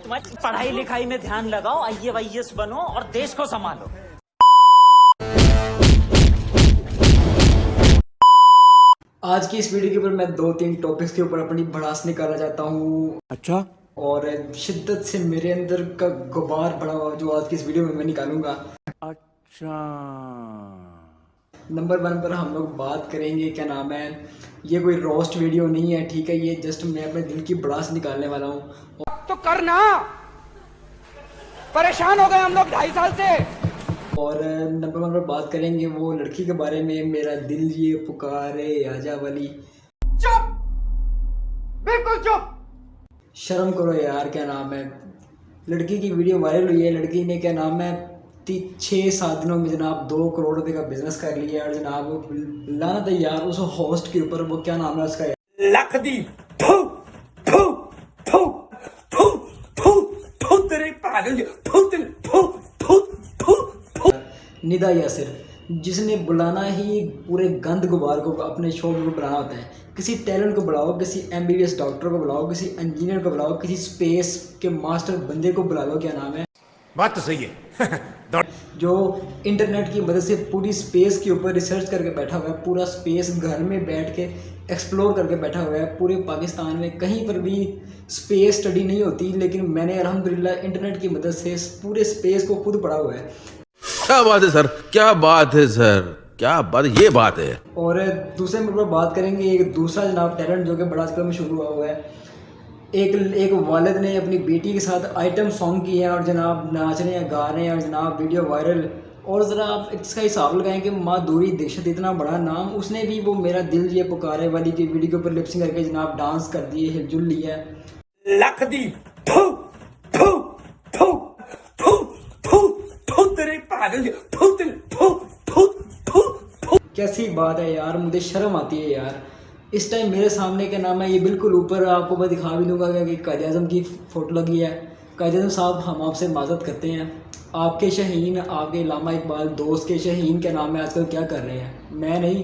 तुम्हारी पढ़ाई लिखाई में ध्यान लगाओ, IAS बनो और देश को संभालो। आज की इस वीडियो के ऊपर मैं 2-3 टॉपिक्स के ऊपर अपनी भड़ास निकालना चाहता हूँ। अच्छा। और शिद्दत से मेरे अंदर का गुबार भरा हुआ जो आज की इस वीडियो में मैं निकालूंगा। अच्छा। नंबर 1 पर हम लोग बात करेंगे, क्या नाम है, ये कोई रोस्ट वीडियो नहीं है, ठीक है, ये जस्ट मैं अपने दिल की भड़ास निकालने वाला हूँ। तो करना, परेशान हो गए हम लोग 2.5 साल से। और नंबर 1 पर बात करेंगे वो लड़की के बारे में, मेरा दिल ये पुकारे आजा वाली। चुप, बिल्कुल चुप। शर्म करो यार, क्या नाम है, लड़की की वीडियो वायरल हुई है। लड़की ने क्या नाम है 6-7 दिनों में जनाब 2 करोड़ रुपए का बिजनेस कर लिया। और जनाब लानत है यार उस होस्ट के ऊपर, वो क्या नाम है उसका, लखदीप। थू थू थू थू थू थू तेरे पागल, थू तेरे थू थू थू थू। निदा यासिर, जिसने बुलाना ही पूरे गंद गुबार को अपने शो में बुलाना होता है। किसी टैलेंट को बुलाओ, किसी MBBS डॉक्टर को बुलाओ, किसी इंजीनियर को बुलाओ, किसी स्पेस के मास्टर बंदे को बुला लो, क्या नाम है, बात तो सही है। जो इंटरनेट की मदद से पूरी स्पेस के ऊपर रिसर्च करके बैठा हुआ है। पूरा स्पेस घर में बैठ के एक्सप्लोर करके बैठा हुआ है। पूरे पाकिस्तान में कहीं पर भी स्पेस स्टडी नहीं होती, लेकिन मैंने अल्हम्दुलिल्लाह इंटरनेट की मदद से पूरे स्पेस को खुद पढ़ा हुआ है। क्या बात है सर, क्या बात है सर, क्या बात, ये बात है। और दूसरे नंबर पर बात करेंगे एक दूसरा जनाब टैलेंट जो कि बड़ा आजकल में शुरू हुआ है। एक वालिद ने अपनी बेटी के साथ आइटम सॉन्ग किए हैं और जनाब नाच रहे हैं, गा रहे हैं, और जनाब वीडियो वायरल। और ज़रा आप इसका हिसाब लगाएं कि माधुरी दीक्षित इतना बड़ा नाम, उसने भी वो मेरा दिल ये पुकारे वाली की वीडियो के ऊपर लिपसिंग करके जनाब डांस कर दिए, हिलजुल लिया है। लखदीप। थू थू थू थू थू थू तेरे पागल, थू तेरे थू थू थू थू। कैसी बात है यार, मुझे शर्म आती है यार। इस टाइम मेरे सामने क्या नाम है, ये बिल्कुल ऊपर आपको मैं दिखा भी दूंगा कि कायद-ए-आज़म की फ़ोटो लगी है। कायद-ए-आज़म साहब, हम आपसे माज़रत करते हैं, आपके शहीन, आपके इल्लामा इकबाल दोस्त के शहीन क्या नाम है आजकल क्या कर रहे हैं, मैं नहीं,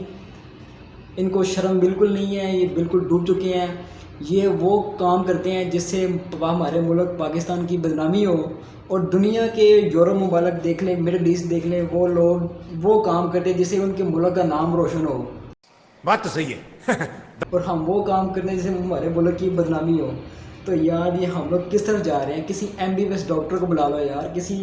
इनको शर्म बिल्कुल नहीं है, ये बिल्कुल डूब चुके हैं। ये वो काम करते हैं जिससे हमारे मुल्क पाकिस्तान की बदनामी हो, और दुनिया के यूरोप मुबालक देख लें, मिडल ईस्ट देख लें, वो लोग वो काम करते हैं जिससे उनके मुल्क का नाम रोशन हो। बात तो सही है। और हम वो काम करते हैं जिससे हमारे मुल्क की बदनामी हो। तो यार ये हम लोग किस तरफ जा रहे हैं। किसी MBBS डॉक्टर को बुला लो यार, किसी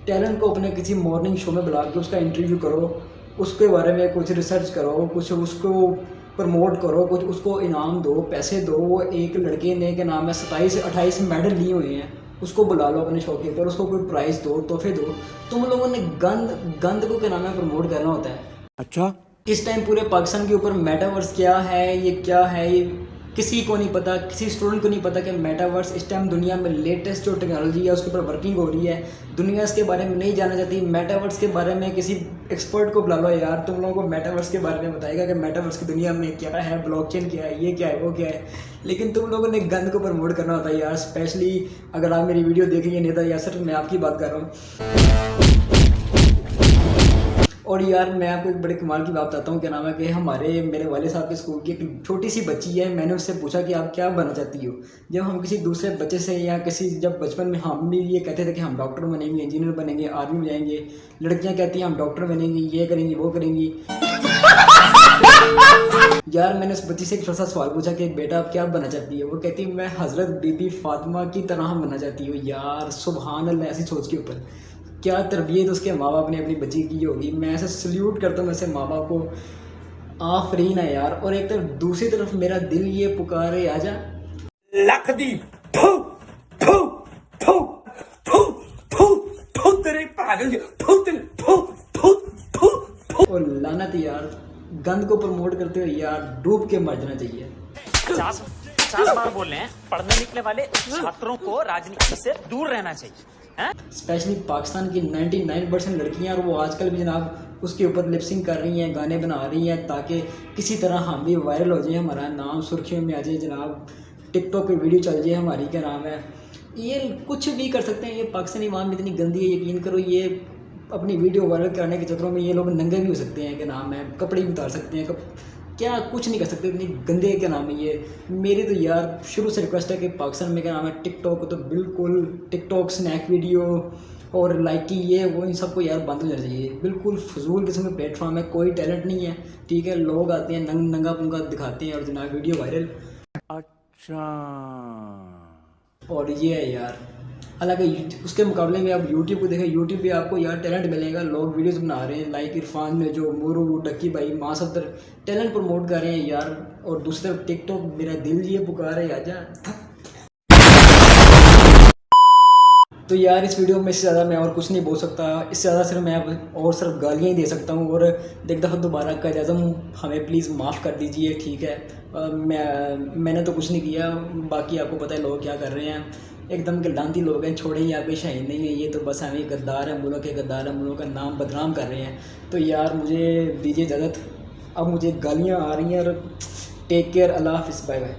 टैलेंट को अपने किसी मॉर्निंग शो में बुला के उसका इंटरव्यू करो, उसके बारे में कुछ रिसर्च करो, कुछ उसको प्रमोट करो, कुछ उसको इनाम दो, पैसे दो। वो एक लड़के ने क्या नाम है 27-28 मेडल लिए हुए हैं, उसको बुला लो अपने शो के ऊपर, उसको कोई प्राइज़ दो, तोहफे दो। तुम लोगों ने गंद को क्या नाम है प्रमोट करना होता है। अच्छा। इस टाइम पूरे पाकिस्तान के ऊपर मेटावर्स क्या है, ये क्या है, ये किसी को नहीं पता, किसी स्टूडेंट को नहीं पता कि मेटावर्स इस टाइम दुनिया में लेटेस्ट जो टेक्नोलॉजी है उसके ऊपर वर्किंग हो रही है। दुनिया इसके बारे में नहीं जाना चाहती। मेटावर्स के बारे में किसी एक्सपर्ट को बुला लो यार, तुम लोगों को मेटावर्स के बारे में बताएगा कि मेटावर्स की दुनिया में क्या है, ब्लॉकचेन क्या है, ये क्या है, वो क्या है। लेकिन तुम लोगों ने गंद को प्रमोट करना होता है यार। स्पेशली अगर आप मेरी वीडियो देखेंगे निदा यासिर, मैं आपकी बात कर रहा हूँ। और यार मैं आपको एक बड़े कमाल की बात बताता हूँ, क्या नाम है कि मेरे वाले साहब के स्कूल की एक छोटी सी बच्ची है। मैंने उससे पूछा कि आप क्या बनना चाहती हो। जब हम किसी दूसरे बच्चे से या जब बचपन में हम भी ये कहते थे कि हम डॉक्टर बनेंगे, इंजीनियर बनेंगे, आर्मी में जाएंगे, लड़कियाँ कहती हैं हम डॉक्टर बनेंगे, ये करेंगी, वो करेंगी। यार मैंने उस बच्ची से एक छोटा सा सवाल पूछा कि बेटा आप क्या बनना चाहती है। वो कहती मैं हज़रत बीबी फातिमा की तरह बनना चाहती हूँ। यार सुभान अल्लाह, ऐसी सोच के ऊपर क्या तरबियत उसके माँ बाप ने अपनी बच्ची की होगी। मैं ऐसे सल्यूट करता हूँ ऐसे माँ बाप को, आफरीन है यार। और एक तरफ दूसरी तरफ मेरा दिल ये पुकारे आजा। लखदीप। थू थू थू थू थू थू तेरे पागल, थू तेरे थू थू थू थू। और लानत यार, गंद को प्रमोट करते हुए यार डूब के मर जाना चाहिए। 50 बार बोल रहे हैं, पढ़ने निकले वाले छात्रों को राजनीति से दूर रहना चाहिए। स्पेशली पाकिस्तान की 99% लड़कियां, और वो आजकल भी जनाब उसके ऊपर लिपसिंग कर रही हैं, गाने बना रही हैं, ताकि किसी तरह हम भी वायरल हो जाए, हमारा नाम सुर्खियों में आ जाए जनाब, टिकटॉक पे वीडियो चल जाए हमारी, क्या नाम है। ये कुछ भी कर सकते हैं। ये पाकिस्तानी अवाम इतनी गंदी है, यकीन करो। ये अपनी वीडियो वायरल कराने के चक्करों में ये लोग नंगे भी हो सकते हैं, क्या नाम है, कपड़े भी उतार सकते हैं, क्या कुछ नहीं कर सकते, इतनी गंदे क्या नाम है ये। मेरी तो यार शुरू से रिक्वेस्ट है कि पाकिस्तान में क्या नाम है टिकटॉक, तो बिल्कुल टिकटॉक स्नैक वीडियो और लाइकी ये वो इन सबको यार बंद हो जाना चाहिए। बिल्कुल फजूल किस्म का प्लेटफॉर्म है, कोई टैलेंट नहीं है, ठीक है। लोग आते हैं नंगा पुंगा दिखाते हैं और जनाब वीडियो वायरल। अच्छा और ये है यार, हालांकि उसके मुकाबले में आप यूट्यूब को देखें, यूट्यूब पे आपको यार टैलेंट मिलेगा। लोग वीडियोस बना रहे हैं, लाइक इरफान ने जो मोरू डक्की भाई माँ सफदर टैलेंट प्रमोट कर रहे हैं यार। और दूसरी तरफ टिकटॉक मेरा दिल ये पुकार है आजा। तो यार इस वीडियो में इससे ज़्यादा मैं और कुछ नहीं बोल सकता, इससे ज़्यादा सिर्फ मैं अब और सिर्फ गालियाँ ही दे सकता हूँ। और एक दफ़ा दोबारा कायद आज़म हमें प्लीज़ माफ़ कर दीजिए, ठीक है। मैंने तो कुछ नहीं किया, बाकी आपको पता है लोग क्या कर रहे हैं, एकदम के लांती लोग हैं, छोड़े ही आपके शाहीन नहीं है ये तो बस हमें गद्दार है, मुल्क के गद्दार है, मुल्क का नाम बदनाम कर रहे हैं। तो यार मुझे दीजिए इजाज़त, अब मुझे गालियाँ आ रही हैं। और टेक केयर, अल्लाह हाफिज़, बाय बाय।